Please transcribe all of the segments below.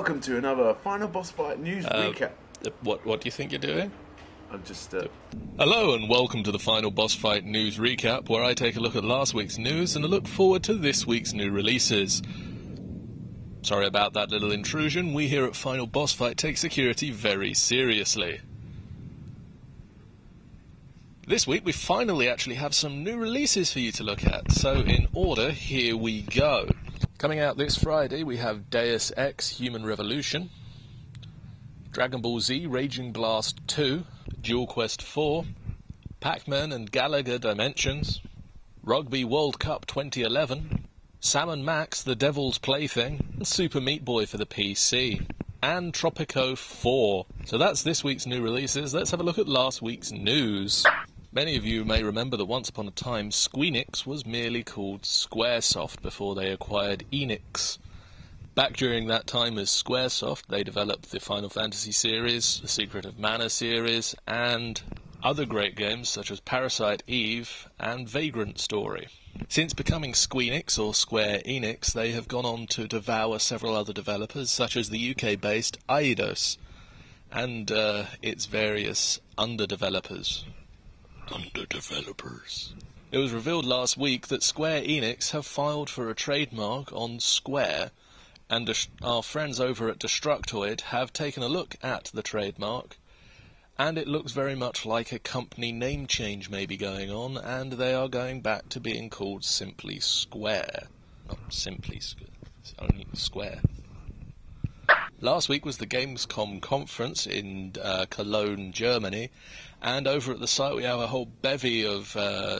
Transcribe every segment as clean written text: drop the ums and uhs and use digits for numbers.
welcome to another Final Boss Fight news recap. What do you think you're doing? I'm just... Hello and welcome to the Final Boss Fight news recap, where I take a look at last week's news and a look forward to this week's new releases. Sorry about that little intrusion. We here at Final Boss Fight take security very seriously. This week we finally actually have some new releases for you to look at, so in order, here we go. Coming out this Friday we have Deus Ex Human Revolution, Dragon Ball Z Raging Blast 2, Dual Quest 4, Pac-Man and Galaga Dimensions, Rugby World Cup 2011, Sam & Max The Devil's Plaything, and Super Meat Boy for the PC, and Tropico 4. So that's this week's new releases. Let's have a look at last week's news. Many of you may remember that once upon a time Squeenix was merely called Squaresoft before they acquired Enix. Back during that time as Squaresoft, they developed the Final Fantasy series, the Secret of Mana series, and other great games such as Parasite Eve and Vagrant Story. Since becoming Squeenix or Square Enix, they have gone on to devour several other developers such as the UK-based Eidos and its various under-developers. It was revealed last week that Square Enix have filed for a trademark on Square, and our friends over at Destructoid have taken a look at the trademark, and it looks very much like a company name change may be going on, and they are going back to being called simply Square. Not simply Square, it's only Square. Last week was the Gamescom conference in Cologne, Germany, and over at the site we have a whole bevy of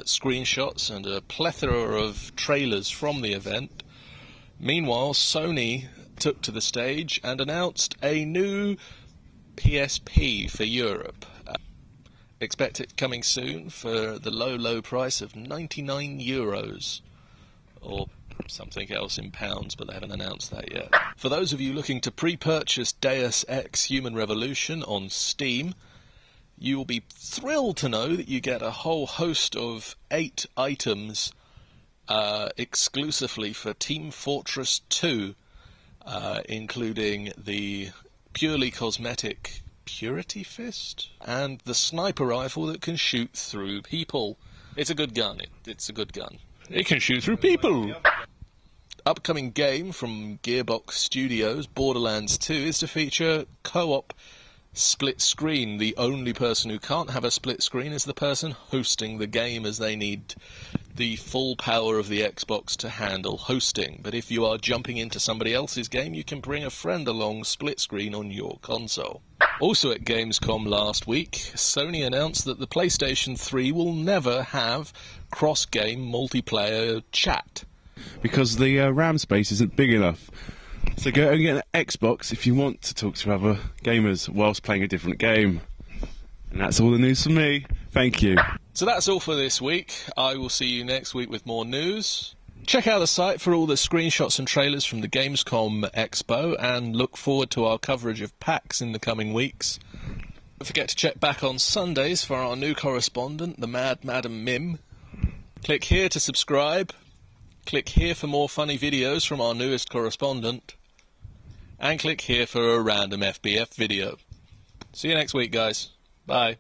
screenshots and a plethora of trailers from the event. Meanwhile, Sony took to the stage and announced a new PSP for Europe. Expect it coming soon for the low price of €99, or something else in pounds, but they haven't announced that yet. For those of you looking to pre-purchase Deus Ex Human Revolution on Steam, you will be thrilled to know that you get a whole host of 8 items exclusively for Team Fortress 2, including the purely cosmetic Purity Fist and the sniper rifle that can shoot through people. It's a good gun. It's a good gun. It can shoot through people. Upcoming game from Gearbox Studios, Borderlands II, is to feature co-op split screen. The only person who can't have a split screen is the person hosting the game, as they need the full power of the Xbox to handle hosting. But if you are jumping into somebody else's game, you can bring a friend along split screen on your console. Also at Gamescom last week, Sony announced that the PlayStation 3 will never have cross-game multiplayer chat, because the RAM space isn't big enough. So go and get an Xbox if you want to talk to other gamers whilst playing a different game. And that's all the news from me. Thank you. So that's all for this week. I will see you next week with more news. Check out the site for all the screenshots and trailers from the Gamescom Expo, and look forward to our coverage of PAX in the coming weeks. Don't forget to check back on Sundays for our new correspondent, the Mad Madam Mim. Click here to subscribe. Click here for more funny videos from our newest correspondent. And click here for a random FBF video. See you next week, guys. Bye.